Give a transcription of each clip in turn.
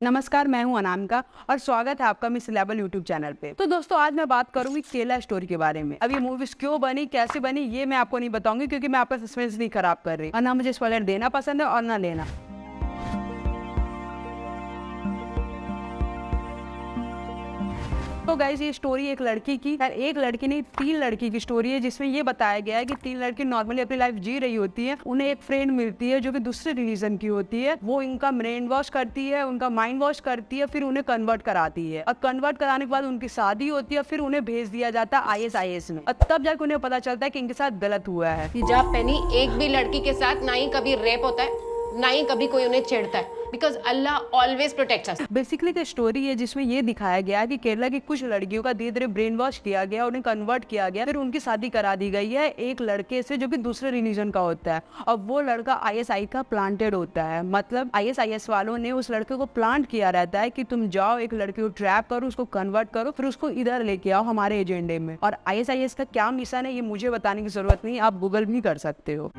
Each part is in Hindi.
नमस्कार, मैं हूं अनामिका और स्वागत है आपका मिस लेवल यूट्यूब चैनल पे। तो दोस्तों, आज मैं बात करूंगी केला स्टोरी के बारे में। अब ये मूवीज क्यों बनी, कैसे बनी, ये मैं आपको नहीं बताऊंगी क्योंकि मैं आपका सस्पेंस नहीं खराब कर रही और ना मुझे स्पॉइलर देना पसंद है और ना लेना। तो गाइस, ये स्टोरी एक लड़की की, एक लड़की नहीं 3 लड़की की स्टोरी है, जिसमें ये बताया गया है कि 3 लड़की नॉर्मली अपनी लाइफ जी रही होती है। उन्हें एक फ्रेंड मिलती है जो कि दूसरे रिलीजन की होती है। वो इनका ब्रेन वॉश करती है, उनका माइंड वॉश करती है, फिर उन्हें कन्वर्ट कराती है और कन्वर्ट कराने के बाद उनकी शादी होती है। फिर उन्हें भेज दिया जाता है ISIS में और तब जाकर उन्हें पता चलता है कि इनके साथ गलत हुआ है। हिजाब पहनी एक भी लड़की के साथ ना ही कभी रेप होता है, ना ही कभी कोई उन्हें छेड़ता है, because Allah always protects us. Basically एक स्टोरी है जिसमें ये दिखाया गया है कि केरला की कुछ लड़कियों का धीरे धीरे ब्रेन वॉश किया गया, उन्हें कन्वर्ट किया गया, फिर उनकी शादी करा दी गई है एक लड़के से जो कि दूसरे रिलीजन का होता है और वो लड़का ISI का प्लांटेड होता है। मतलब ISIS वालों ने उस लड़के को प्लांट किया रहता है कि तुम जाओ, एक लड़के को ट्रैप करो, उसको कन्वर्ट करो, फिर उसको इधर लेके आओ हमारे एजेंडे में। और ISIS का क्या मिशन है ये मुझे बताने की जरूरत नहीं, आप गूगल भी कर सकते हो।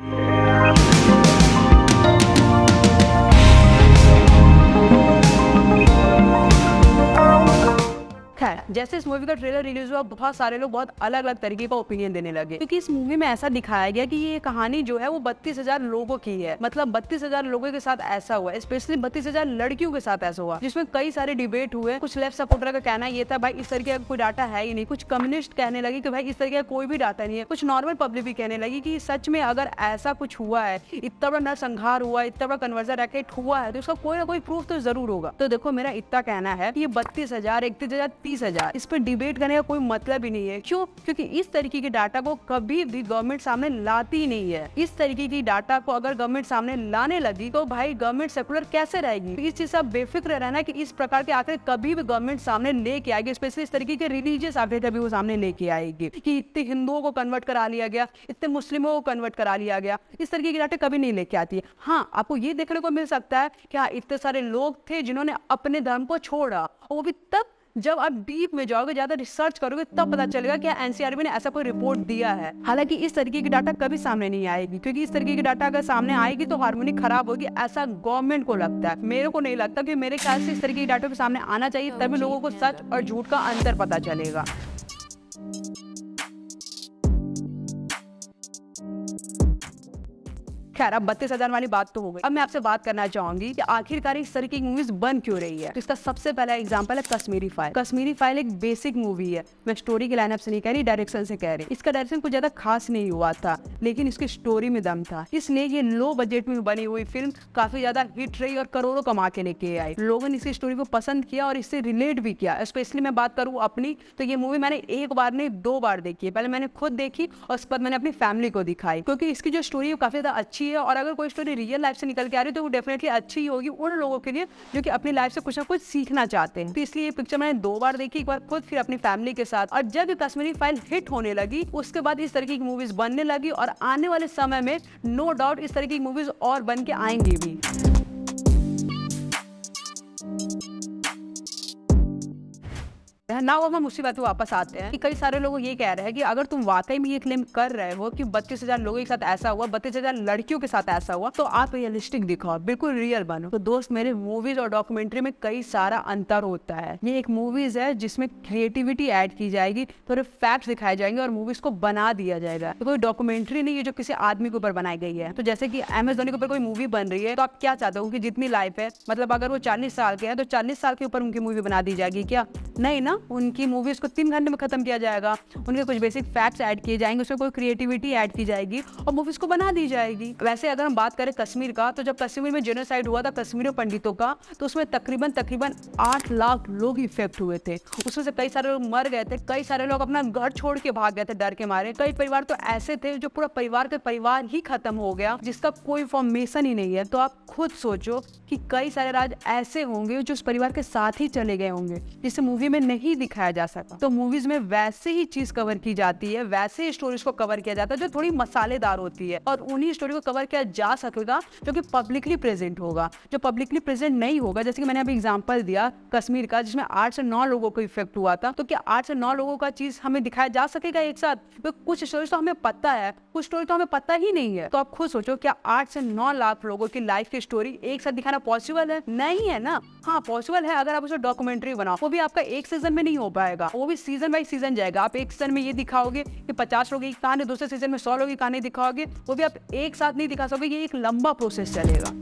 खैर, जैसे इस मूवी का ट्रेलर रिलीज हुआ, बहुत सारे लोग बहुत अलग अलग तरीके का ओपिनियन देने लगे क्योंकि इस मूवी में ऐसा दिखाया गया कि ये कहानी जो है वो 32,000 लोगों की है। मतलब 32,000 लोगों के साथ ऐसा हुआ, स्पेशली 32,000 लड़कियों के साथ ऐसा हुआ, जिसमें कई सारे डिबेट हुए। कुछ लेफ्ट सपोर्टर का कहना ये था भाई इस तरीके का कोई डाटा है ही नहीं। कुछ कम्युनिस्ट कहने लगी कि भाई इस तरीके का कोई भी डाटा नहीं है। कुछ नॉर्मल पब्लिक भी कहने लगी कि सच में अगर ऐसा कुछ हुआ है, इतना बड़ा नरसंहार हुआ, इतना बड़ा कन्वर्जन रैकेट हुआ है, तो उसका कोई ना कोई प्रूफ तो जरूर होगा। तो देखो, मेरा इतना कहना है कि ये 32,000, 31,000, 30,000 इस पर डिबेट करने का कोई मतलब ही नहीं है। क्यों? क्योंकि इस तरीके के डाटा को कभी भी गवर्नमेंट सामने लाती ही नहीं है। इस तरीके की डाटा को अगर गवर्नमेंट सामने लाने लगी तो भाई गवर्नमेंट सेकुलर कैसे रहेगी? इस चीज से बेफिक्र रहना कि इस प्रकार के आंकड़े कभी भी गवर्नमेंट सामने लेके आएगी, स्पेशली इस तरीके के रिलीजियस आंकड़े कभी वो सामने लेके आएगी कि इतने हिंदुओं को कन्वर्ट करा लिया गया, इतने मुस्लिमों को कन्वर्ट करा लिया गया। इस तरीके के डाटा कभी नहीं लेके आती है। हाँ, आपको ये देखने को मिल सकता है कि हाँ, इतने सारे लोग थे जिन्होंने अपने धर्म को छोड़ा, और वो भी तब जब आप डीप में जाओगे, ज्यादा रिसर्च करोगे, तब पता चलेगा कि NCRB ने ऐसा कोई रिपोर्ट दिया है। हालांकि इस तरीके की डाटा कभी सामने नहीं आएगी, क्योंकि इस तरीके की डाटा अगर सामने आएगी तो हार्मोनी खराब होगी, ऐसा गवर्नमेंट को लगता है। मेरे को नहीं लगता, कि मेरे ख्याल से इस तरीके की डाटा के सामने आना चाहिए, तभी लोगों को सच और झूठ का अंतर पता चलेगा। खैर, अब 32,000 वाली बात तो हो गई। अब मैं आपसे बात करना चाहूंगी कि आखिरकार इस तरह की मूवीज बन क्यों रही है। तो इसका सबसे पहला एग्जांपल है कश्मीरी फाइल। कश्मीरी फाइल एक बेसिक मूवी है। मैं स्टोरी के लाइनअप से नहीं कह रही, डायरेक्शन से कह रही। इसका डायरेक्शन कुछ ज्यादा खास नहीं हुआ था, लेकिन इसकी स्टोरी में दम था, इसलिए ये लो बजट में बनी हुई फिल्म काफी ज्यादा हिट रही और करोड़ों कमा के लेके आई। लोगों ने इसकी स्टोरी को पसंद किया और इससे रिलेट भी किया। स्पेशली मैं बात करूँ अपनी, तो ये मूवी मैंने एक बार नहीं 2 बार देखी है। पहले मैंने खुद देखी और उसके बाद मैंने अपनी फैमिली को दिखाई, क्योंकि इसकी जो स्टोरी है काफी ज्यादा अच्छी है। और अगर कोई स्टोरी रियल लाइफ से निकल के आ रही है तो वो डेफिनेटली अच्छी ही होगी उन लोगों के लिए जो कि अपनी लाइफ से कुछ ना कुछ सीखना चाहते हैं। तो इसलिए ये पिक्चर मैंने 2 बार देखी, एक बार खुद, फिर अपनी फैमिली के साथ। और जब कश्मीरी फाइल हिट होने लगी, उसके बाद इस तरीके की मूवीज बनने लगी और आने वाले समय में नो डाउट इस तरीके की मूवीज और बन के आएंगी भी। नाउ अब हम उसी बात पे वापस आते हैं कि कई सारे लोग ये कह रहे हैं कि अगर तुम वाकई में ये क्लेम कर रहे हो कि 32,000 लोगों के साथ ऐसा हुआ, 32,000 लड़कियों के साथ ऐसा हुआ, तो आप रियलिस्टिक दिखाओ, बिल्कुल रियल बनो। तो दोस्त मेरे, मूवीज और डॉक्यूमेंट्री में कई सारा अंतर होता है। ये एक मूवीज है जिसमें क्रिएटिविटी ऐड की जाएगी, थोड़े फैक्ट्स दिखाए जाएंगे और मूवीज को बना दिया जाएगा। तो कोई डॉक्यूमेंट्री नहीं है जो किसी आदमी के ऊपर बनाई गई है। तो जैसे कि MS धोनी के ऊपर कोई मूवी बन रही है, तो आप क्या चाहते हो कि जितनी लाइफ है, मतलब अगर वो 40 साल के हैं तो 40 साल के ऊपर उनकी मूवी बना दी जाएगी क्या? नहीं ना, उनकी मूवीज को 3 घंटे में खत्म किया जाएगा। उनके कुछ बेसिक फैक्ट्स ऐड किए जाएंगे, उसमें कोई क्रिएटिविटी ऐड की जाएगी और मूवीज को बना दी जाएगी। वैसे अगर हम बात करें कश्मीर का, तो जब कश्मीर में जेनोसाइड हुआ था कश्मीरी पंडितों का, तो उसमें तकरीबन 8 लाख लोग इफेक्ट हुए थे। उसमें से कई सारे लोग मर गए थे, कई सारे लोग अपना घर छोड़ के भाग गए थे डर के मारे। कई परिवार तो ऐसे थे जो पूरा परिवार के परिवार ही खत्म हो गया, जिसका कोई फॉर्मेशन ही नहीं है। तो आप खुद सोचो कि कई सारे राज ऐसे होंगे जो उस परिवार के साथ ही चले गए होंगे, जिसे मूवी में नहीं दिखाया जा सका। तो मूवीज में वैसे ही चीज कवर की जाती है, वैसे ही स्टोरीज को कवर किया जाता है जो थोड़ी मसालेदार होती है, और उन्हीं स्टोरी को कवर किया जा सकेगा जो कि पब्लिकली प्रेजेंट होगा। जो पब्लिकली प्रेजेंट नहीं होगा, जैसे कि मैंने अभी एग्जांपल दिया कश्मीर का, जिसमें 8 से 9 लोगों को इफेक्ट हुआ था, तो क्या 8 से 9 लोगों का चीज हमें दिखाया जा सकेगा एक साथ? तो कुछ स्टोरीज तो हमें पता है, कुछ स्टोरी तो हमें पता ही नहीं है। तो आप खुद सोचो, क्या 8 से 9 लाख लोगों की लाइफ की स्टोरी एक साथ दिखाना पॉसिबल है? नहीं है ना। हाँ पॉसिबल है अगर आप उसे डॉक्यूमेंट्री बनाओ, वो भी आपका एक सीजन में नहीं हो पाएगा, वो भी सीजन बाई सीजन जाएगा। आप एक सीजन में ये दिखाओगे कि 50 लोगों की कहानी, दूसरे सीजन में 100 लोगों की कहानी दिखाओगे, वो भी आप एक साथ नहीं दिखा सकोगे, ये एक लंबा प्रोसेस चलेगा।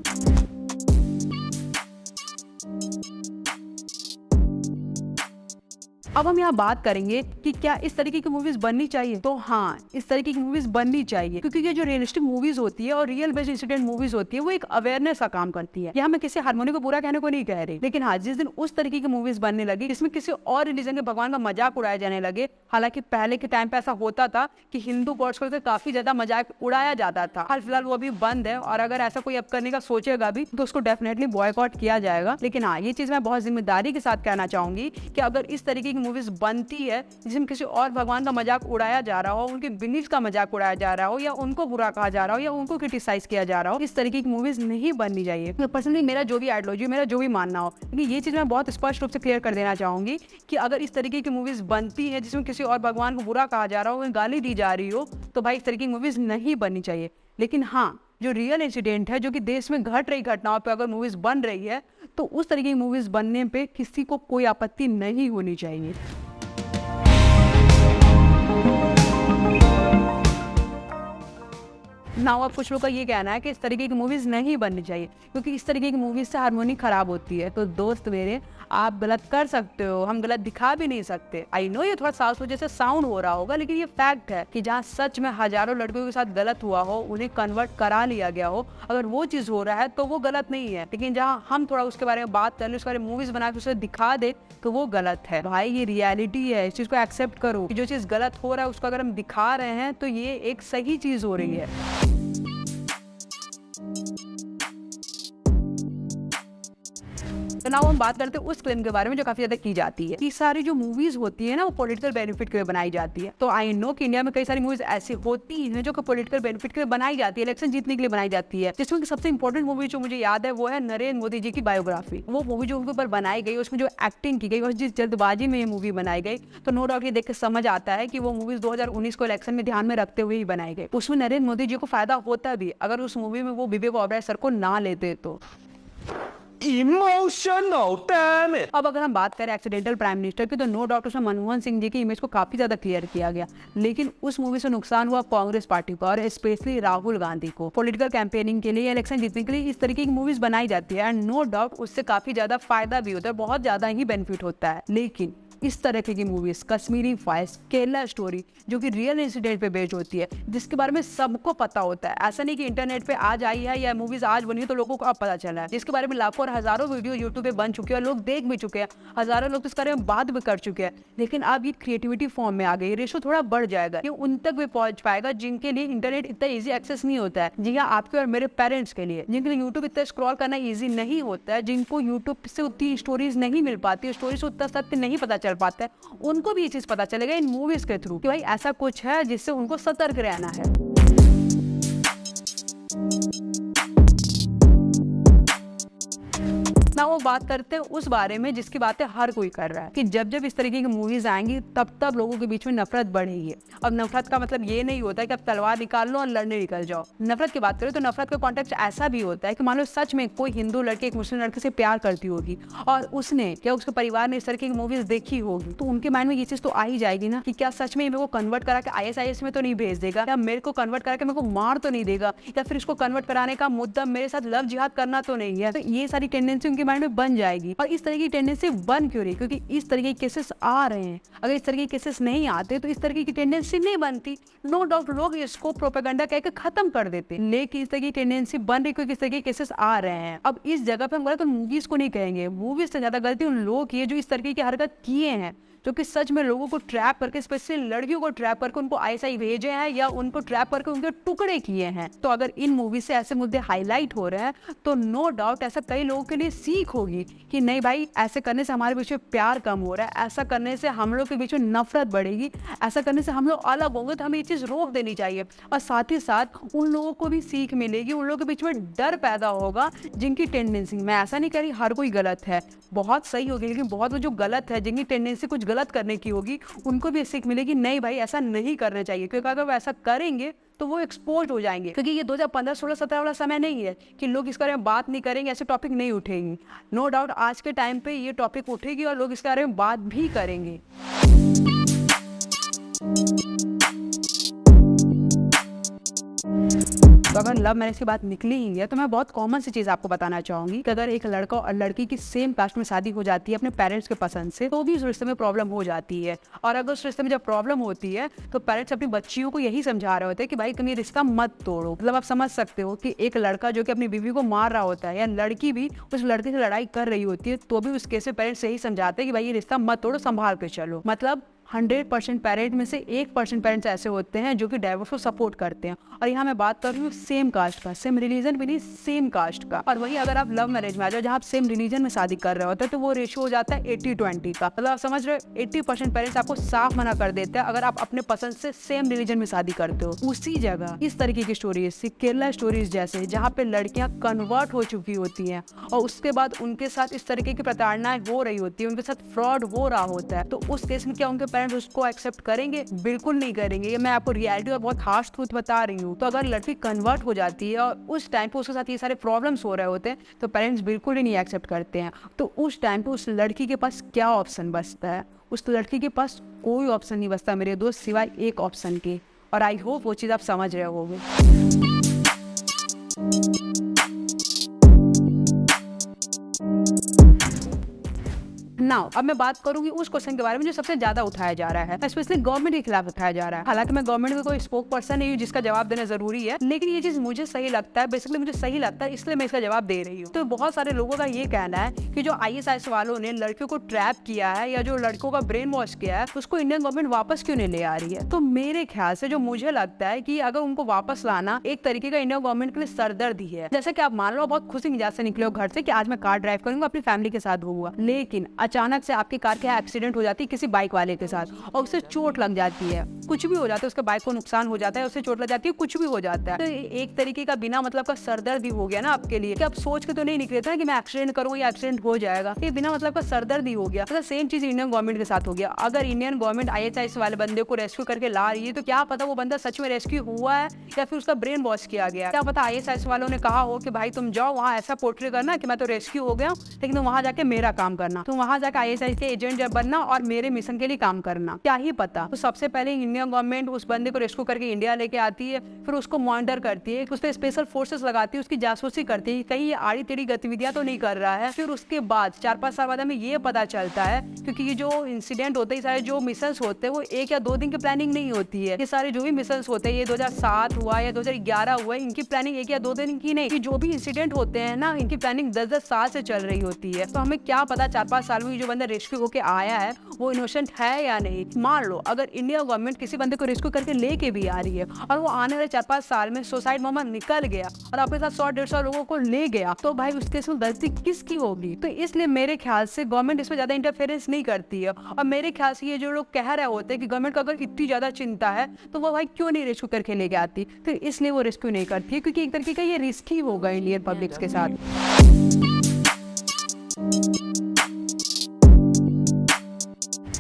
अब हम यहाँ बात करेंगे कि क्या इस तरीके की मूवीज बननी चाहिए। तो हाँ, इस तरीके की मूवीज बननी चाहिए, क्योंकि ये जो रियलिस्टिक मूवीज होती है और रियल बेस्ड इंसिडेंट मूवीज होती है, वो एक अवेयरनेस का काम करती है। यहाँ मैं किसी हारमोनी को बुरा कहने को नहीं कह रही, लेकिन हाँ, जिस दिन उस तरीके की मूवीज बनने लगी जिसमें किसी और रिलीजन के भगवान का मजाक उड़ाया जाने लगे, हालांकि पहले के टाइम पे ऐसा होता था कि हिंदू गॉड्स को काफी ज्यादा मजाक उड़ाया जाता था, हाल फिलहाल वो अभी बंद है, और अगर ऐसा कोई अब करने का सोचेगा भी तो उसको डेफिनेटली बॉयकॉट किया जाएगा। लेकिन हाँ, ये चीज मैं बहुत जिम्मेदारी के साथ कहना चाहूंगी कि अगर इस तरीके की मूवीज बनती है जिसमें किसी और भगवान का मजाक उड़ाया जा रहा हो, उनके बिलीफ का मजाक उड़ाया जा रहा हो, या उनको बुरा कहा जा रहा हो, या उनको क्रिटिसाइज किया जा रहा हो, इस तरीके की मूवीज नहीं बननी चाहिए। तो पर्सनली मेरा जो भी आइडियोलॉजी, मेरा जो भी मानना हो, लेकिन ये चीज मैं बहुत स्पष्ट रूप से क्लियर कर देना चाहूंगी कि अगर इस तरीके की मूवीज बनती है जिसमें किसी और भगवान को बुरा कहा जा रहा हो, गाली दी जा रही हो, तो भाई इस तरीके की मूवीज नहीं बननी चाहिए। लेकिन हाँ, जो रियल इंसिडेंट है, जो कि देश में घट रही घटनाओं पे अगर मूवीज बन रही है, तो उस तरीके की मूवीज बनने पे किसी को कोई आपत्ति नहीं होनी चाहिए। नाउ अब कुछ लोग का ये कहना है कि इस तरीके की मूवीज नहीं बननी चाहिए क्योंकि इस तरीके की मूवीज से हार्मोनी खराब होती है। तो दोस्त मेरे, आप गलत कर सकते हो, हम गलत दिखा भी नहीं सकते। आई नो ये थोड़ा साफ जैसे साउंड हो रहा होगा, लेकिन ये फैक्ट है कि जहाँ सच में हजारों लड़कियों के साथ गलत हुआ हो, उन्हें कन्वर्ट करा लिया गया हो, अगर वो चीज हो रहा है तो वो गलत नहीं है। लेकिन जहाँ हम थोड़ा उसके बारे में बात कर ले, उसके बारे में मूवीज बना के उसे दिखा दे, तो वो गलत है। भाई ये रियलिटी है, इस चीज को एक्सेप्ट करो कि जो चीज गलत हो रहा है उसको अगर हम दिखा रहे हैं तो ये एक सही चीज हो रही है। तो नाउ हम बात करते हैं उस क्लेम के बारे में जो काफी ज्यादा की जाती है कि सारी जो मूवीज होती है ना, वो पॉलिटिकल बेनिफिट के लिए बनाई जाती है। तो आई नो कि इंडिया में कई सारी मूवीज ऐसी होती हैं जो कि पॉलिटिकल बेनिफिट के लिए बनाई जाती है, इलेक्शन जीतने के लिए बनाई जाती है। जिसमें सबसे इंपॉर्टेंट मूवी जो मुझे याद है वो है नरेंद्र मोदी जी की बायोग्राफी। वो मूवी जो उनके ऊपर बनाई गई, उसमें जो एक्टिंग की गई और जिस जल्दबाजी में ये मूवी बनाई गई, तो नो डाउट ये देख के समझ आता है कि वो मूवीज 2019 को इलेक्शन में ध्यान में रखते हुए ही बनाई गई। उसमें नरेंद्र मोदी जी को फायदा होता भी अगर उस मूवी में वो विवेक ओबराय सर को ना लेते तो। Emotional, damn it! अब अगर हम बात करें एक्सीडेंटल प्राइम मिनिस्टर की, तो नो डाउट उसमें मनमोहन सिंह जी की इमेज को काफी ज्यादा क्लियर किया गया, लेकिन उस मूवी से नुकसान हुआ कांग्रेस पार्टी को और स्पेशली राहुल गांधी को। पॉलिटिकल कैंपेनिंग के लिए, इलेक्शन जीतने के लिए इस तरीके की मूवीज बनाई जाती है एंड नो डाउट उससे काफी ज्यादा फायदा भी होता है, बहुत ज्यादा ही बेनिफिट होता है। लेकिन इस तरह की movies, Kashmiri files, Kerala story, जो कि रियल इंसिडेंट पे बेस्ड होती है, जिसके बारे में सबको पता होता है, ऐसा नहीं कि इंटरनेट पे आज आई है या मूवीज आज बनी है तो लोगों को अब पता चला है, जिसके बारे में लाखों और हजारों वीडियो यूट्यूब पे बन चुके हैं, लोग देख भी चुके हैं, हजारों लोग तो इस बारे में बात भी कर चुके हैं। लेकिन अब ये क्रिएटिविटी फॉर्म में आ गई, रेशो थोड़ा बढ़ जाएगा, ये उन तक भी पहुंच पाएगा जिनके लिए इंटरनेट इतना ईजी एक्सेस नहीं होता है। जी हाँ, आपके और मेरे पेरेंट्स के लिए, जिनके लिए यूट्यूब इतना स्क्रॉल करना ईजी नहीं होता है, जिनको यूट्यूब से उतनी स्टोरीज नहीं मिल पाती, स्टोरी से उतना सत्य नहीं पता चल पाता है, उनको भी ये चीज पता चलेगा इन मूवीज के थ्रू कि भाई ऐसा कुछ है जिससे उनको सतर्क रहना है। ना वो बात करते हैं उस बारे में जिसकी बातें हर कोई कर रहा है कि जब जब इस तरीके की मूवीज आएंगी तब तब लोगों के बीच में नफरत बढ़ेगी। अब नफरत का मतलब ये नहीं होता है कि आप तलवार निकाल लो और लड़ने निकल जाओ। नफरत की बात करें तो नफरत का कॉन्टेक्स्ट ऐसा भी होता है कि मान लो सच में कोई हिंदू लड़की एक मुस्लिम लड़के से प्यार करती होगी और उसने या उसके परिवार ने इस तरीके की मूवीज देखी होगी, तो उनके माइंड में ये चीज तो आ ही जाएगी ना कि क्या सच में मेरे को कन्वर्ट करा के ISIS में तो नहीं भेज देगा, या मेरे को कन्वर्ट करा के मेरे को मार तो नहीं देगा, या फिर इसको कन्वर्ट कराने का मुद्दा मेरे साथ लव जिहाद करना तो नहीं है। तो ये सारी टेंडेंसी उनके माइंड में बन जाएगी। और इस तरह की टेंडेंसी बन क्यों रही? क्योंकि इस तरह के केसेस आ रहे हैं। अगर इस तरह के केसेस नहीं आते तो इस तरह की टेंडेंसी नहीं बनती। नो डाउट लोग इसको प्रोपेगेंडा कहकर खत्म कर देते, लेकिन इस तरह की टेंडेंसी बन रही क्योंकि इस तरह के केसेस आ रहे हैं। अब इस जगह पे हम गलत मूवीज को नहीं कहेंगे, मूवीज से ज्यादा गलती उन लोगों की है जो इस तरह की हरकत किए हैं, जो कि सच में लोगों को ट्रैप करके, स्पेशली लड़कियों को ट्रैप करके उनको ISI भेजे हैं या उनको ट्रैप करके उनके टुकड़े किए हैं। तो अगर इन मूवी से ऐसे मुद्दे हाईलाइट हो रहे हैं तो नो डाउट ऐसा कई लोगों के लिए सीख होगी कि नहीं भाई, ऐसे करने से हमारे बीच में प्यार कम हो रहा है, ऐसा करने से हम लोग के बीच में नफरत बढ़ेगी, ऐसा करने से हम लोग अलग होंगे, तो हमें ये चीज़ रोक देनी चाहिए। और साथ ही साथ उन लोगों को भी सीख मिलेगी, उन लोगों के बीच में डर पैदा होगा जिनकी टेंडेंसी, मैं ऐसा नहीं कह रही हर कोई गलत है, बहुत सही होगी, लेकिन बहुत जो गलत है, जिनकी टेंडेंसी कुछ गलत करने की होगी, उनको भी सीख मिलेगी नहीं भाई ऐसा नहीं करना चाहिए, क्योंकि अगर वो ऐसा करेंगे तो वो एक्सपोज हो जाएंगे, क्योंकि ये 2015, 16, 17 वाला समय नहीं है कि लोग इस बारे में बात नहीं करेंगे, ऐसे टॉपिक नहीं उठेंगे। नो डाउट आज के टाइम पे ये टॉपिक उठेगी और लोग इसके बारे में बात भी करेंगे। तो अगर लव मैरिज की बात निकली ही है तो मैं बहुत कॉमन सी चीज आपको बताना चाहूंगी कि अगर एक लड़का और लड़की की सेम कास्ट में शादी हो जाती है अपने पेरेंट्स के पसंद से, तो भी उस रिश्ते में प्रॉब्लम हो जाती है। और अगर उस रिश्ते में जब प्रॉब्लम होती है तो पेरेंट्स अपनी बच्चियों को यही समझा रहे होते हैं कि भाई तुम ये रिश्ता मत तोड़ो। मतलब आप समझ सकते हो कि एक लड़का जो कि अपनी बीवी को मार रहा होता है या लड़की भी उस लड़के से लड़ाई कर रही होती है, तो भी उस केस में पेरेंट्स यही समझाते हैं कि भाई ये रिश्ता मत तोड़ो, संभाल के चलो। मतलब 100% पेरेंट में से 1% पेरेंट्स ऐसे होते हैं जो कि डाइवोर्स को सपोर्ट करते हैं। और यहाँ मैं बात कर रही हूँ सेम कास्ट का, सेम रिलीजन भी नहीं, सेम कास्ट का। और वही अगर आप लव मैरिज में आ जाओ जहाँ आप सेम रिलीजन में शादी कर रहे होते हैं तो वो रेशियो हो जाता है 80-20 का। मतलब आप समझ रहे हो 80% पेरेंट्स आपको साफ मना कर देते हैं अगर आप अपने पसंद से सेम रिलीजन में शादी करते हो। उसी जगह इस तरीके की स्टोरीज, केरला स्टोरीज जैसे, जहाँ पे लड़कियां कन्वर्ट हो चुकी होती हैं और उसके बाद उनके साथ इस तरीके की प्रताड़नाएं हो रही होती है, उनके साथ फ्रॉड हो रहा होता है, तो उस केस में क्या उनके पेरेंट्स उसको एक्सेप्ट करेंगे? बिल्कुल नहीं करेंगे। ये मैं आपको रियलिटी और बहुत हार्श ट्रूथ बता रही हूँ। तो अगर लड़की कन्वर्ट हो जाती है और उस टाइम पे उसके साथ ये सारे प्रॉब्लम्स हो रहे होते हैं तो पेरेंट्स बिल्कुल ही नहीं एक्सेप्ट करते हैं। तो उस टाइम पे उस लड़की के पास क्या ऑप्शन बचता है? उस लड़की के पास कोई ऑप्शन नहीं बचता मेरे दोस्त, सिवाय एक ऑप्शन के। और आई होप वो चीज़ आप समझ रहे होगे। नाउ अब मैं बात करूंगी उस क्वेश्चन के बारे में जो सबसे ज्यादा उठाया जा रहा है, स्पेशली गवर्नमेंट के खिलाफ उठाया जा रहा है। हालांकि मैं गवर्नमेंट में कोई स्पोक पर्सन नहीं हूँ जिसका जवाब देना जरूरी है, लेकिन ये चीज मुझे सही लगता है, बेसिकली मुझे सही लगता है, इसलिए मैं इसका जवाब दे रही हूँ। तो बहुत सारे लोगों का ये कहना है कि जो ISIS वालों ने लड़कियों को ट्रैप किया है या जो लड़कों का ब्रेन वॉश किया है उसको इंडियन गवर्नमेंट वापस क्यों नहीं ले आ रही है? तो मेरे ख्याल से जो मुझे लगता है कि अगर उनको वापस लाना एक तरीके का इंडियन गवर्नमेंट के लिए सरदर्दी है। जैसे कि आप मान लो बहुत खुशी मिजाज से निकले हो घर से कि आज मैं कार ड्राइव करूंगा, अपनी फैमिली के साथ होऊंगा, लेकिन अचानक से आपकी कार के एक्सीडेंट हो जाती है किसी बाइक वाले के साथ और उसे चोट लग जाती है, कुछ भी हो जाता है, उसके बाइक को नुकसान हो जाता है, उसे चोट लग जाती है, कुछ भी हो जाता है, तो एक तरीके का बिना मतलब का सरदर्दी हो गया ना आपके लिए कि आप सोच के तो नहीं निकले थे ना कि मैं एक्सीडेंट करूंगा या एक्सीडेंट हो जाएगा, ये बिना मतलब का सरदर्दी हो गया। तो सेम चीज इंडियन गवर्नमेंट के साथ हो गया। अगर इंडियन गवर्नमेंट ISIS वाले बंदे को रेस्क्यू करके ला रही है तो क्या पता वो बंदा सच में रेस्क्यू हुआ है या फिर उसका ब्रेन वॉश किया गया। क्या पता ISIS वालों ने कहा हो कि भाई तुम जाओ वहाँ ऐसा पोर्ट्रे करना कि मैं तो रेस्क्यू हो गया लेकिन तुम वहाँ जाके मेरा काम करना, तुम वहाँ जाके ISIS के एजेंट जब बनना और मेरे मिशन के लिए काम करना, क्या ही पता। तो सबसे पहले इंडियन गवर्नमेंट उस बंदे को रेस्क्यू करके इंडिया लेके आती है, फिर उसको मॉनिटर करती है, उस पर स्पेशल फोर्सेस लगाती है, उसकी जासूसी करती है कहीं ये आड़ी टेढ़ी गतिविधियां तो नहीं कर रहा है। फिर उसके बाद 4-5 साल बाद हमें ये पता चलता है, क्योंकि ये जो इंसिडेंट होते हैं, सारे जो मिशन होते हैं वो 1 या 2 दिन की प्लानिंग नहीं होती है। ये सारे जो भी मिशन होते हैं, ये 2007 हुआ या 2011 हुआ, इनकी प्लानिंग 1 या 2 दिन की नहीं, जो भी इंसिडेंट होते हैं ना इनकी प्लानिंग 10-10 साल से चल रही होती है। तो हमें क्या पता 4-5 साल में जो बंदा रेस्क्यू होके आया है वो इनोसेंट है या नहीं। मान लो अगर इंडिया गवर्नमेंट किसी बंदे को रेस्क्यू करके लेके भी आ रही है और वो आने वाले 4-5 साल में सुसाइड बॉम्बर निकल गया और अपने साथ 100-150 लोगों को ले गया, तो भाई उसके इसमें गलती किसकी होगी? तो इसलिए मेरे ख्याल से गवर्नमेंट इसमें ज्यादा इंटरफेरेंस नहीं करती है। और मेरे ख्याल से ये जो लोग कह रहे होते हैं कि गवर्नमेंट को अगर इतनी ज्यादा चिंता है तो वो भाई क्यों नहीं रेस्क्यू करके लेके आती, तो इसलिए वो रेस्क्यू नहीं करती है, क्योंकि एक तरीके का ये रिस्क ही होगा इंडियन पब्लिक के साथ।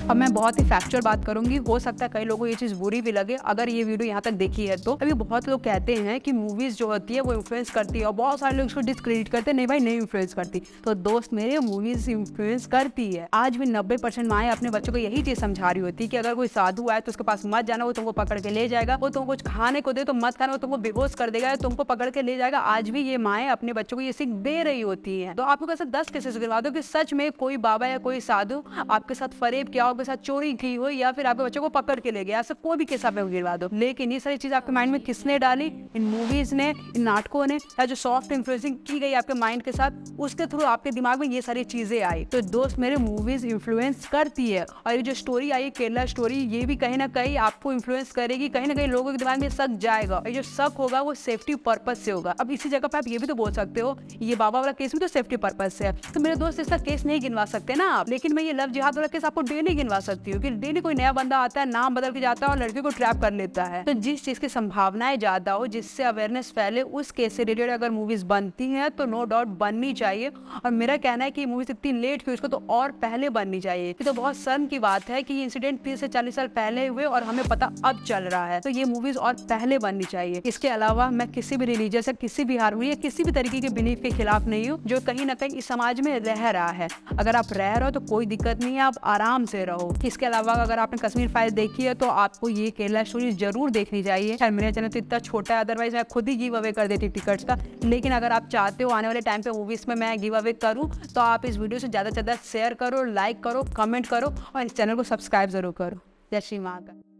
अब मैं बहुत ही फैक्चुअल बात करूंगी, हो सकता है कई लोगों को ये चीज़ बुरी भी लगे अगर ये वीडियो यहाँ तक देखी है तो। अभी बहुत लोग कहते हैं कि मूवीज जो होती है वो इन्फ्लुएंस करती है और बहुत सारे लोग इसको डिस्क्रेडिट करते हैं, नहीं भाई नहीं इन्फ्लुएंस करती। तो दोस्त मेरे, मूवीज इन्फ्लुएंस करती है। आज भी 90% माएँ अपने बच्चों को यही चीज़ समझा रही होती है कि अगर कोई साधु आए तो उसके पास मत जाना, वो तुमको पकड़ के ले जाएगा, वो तुमको कुछ खाने को दे तो मत खाना, वो तुमको बेहोश कर देगा, तुमको पकड़ के ले जाएगा। आज भी ये माएँ अपने बच्चों को ये सीख दे रही होती है। तो आपको कैसे 10 केसेस गिरवा दो कि सच में कोई बाबा या कोई साधु आपके साथ फरेब किया, आपके साथ चोरी की हो या फिर आपके बच्चों को पकड़ के ले गया, ऐसा कोई भी केस आप गिरवा दो। लेकिन ये सारी चीज आपके माइंड में किसने डाली? इन मूवीज ने, इन नाटकों ने, या जो सॉफ्ट इन्फ्लुएंसिंग की गई आपके माइंड के साथ, उसके थ्रू आपके दिमाग में ये सारी चीजें आई। तो दोस्त मेरे, मूवीज इन्फ्लुएंस करती है और ये जो स्टोरी आई केरला स्टोरी, ये भी कहीं ना कहीं आपको इन्फ्लुएंस करेगी, कहीं ना कहीं लोगों के दिमाग में शक जाएगा। और जो शक होगा वो सेफ्टी पर्पज से होगा। अब इसी जगह पे आप ये भी तो बोल सकते हो ये बाबा वाला केस भी तो सेफ्टी पर्पज से है, तो मेरे दोस्त इसका केस नहीं गिनवा सकते ना आप। लेकिन मैं ये लव जिहाद वाला केस आपको डेली गिनवा सकती हूँ कि डेली कोई नया बंदा आता है, नाम बदल के जाता है और लड़कियों को ट्रैप कर लेता है। तो जिस चीज की संभावनाएं ज्यादा हो, जिससे अवेयरनेस फैले, उस केस से रिलेटेड अगर मूवीज बनती हैं तो नो डाउट बननी चाहिए। और मेरा कहना है कि मूवीज इतनी लेट क्यों, इसको तो और पहले बननी चाहिए। ये तो बहुत शर्म की बात है कि ये इंसिडेंट 30 से 40 साल पहले हुए और हमें पता अब चल रहा है। तो ये मूवीज और पहले बननी चाहिए। इसके अलावा मैं किसी भी रिलीजियस या किसी भी हारमोनी या किसी भी तरीके के बिलीफ के खिलाफ नहीं हूँ जो कहीं ना कहीं इस समाज में रह रहा है। अगर आप रह रहे हो तो कोई दिक्कत नहीं है, आप आराम से रहो। इसके अलावा अगर आपने कश्मीर फाइल देखी है तो आपको ये केरला स्टोरी जरूर देखनी चाहिए। खैर मेरा चैनल तो इतना छोटा है, अदरवाइज मैं खुद ही गिव अवे कर देती टिकट्स का। लेकिन अगर आप चाहते हो आने वाले टाइम पे मूवीज में मैं गिव अवे करूँ तो आप इस वीडियो से ज़्यादा से ज़्यादा शेयर करो, लाइक करो, कमेंट करो और इस चैनल को सब्सक्राइब जरूर करो। जय श्री महाकाल।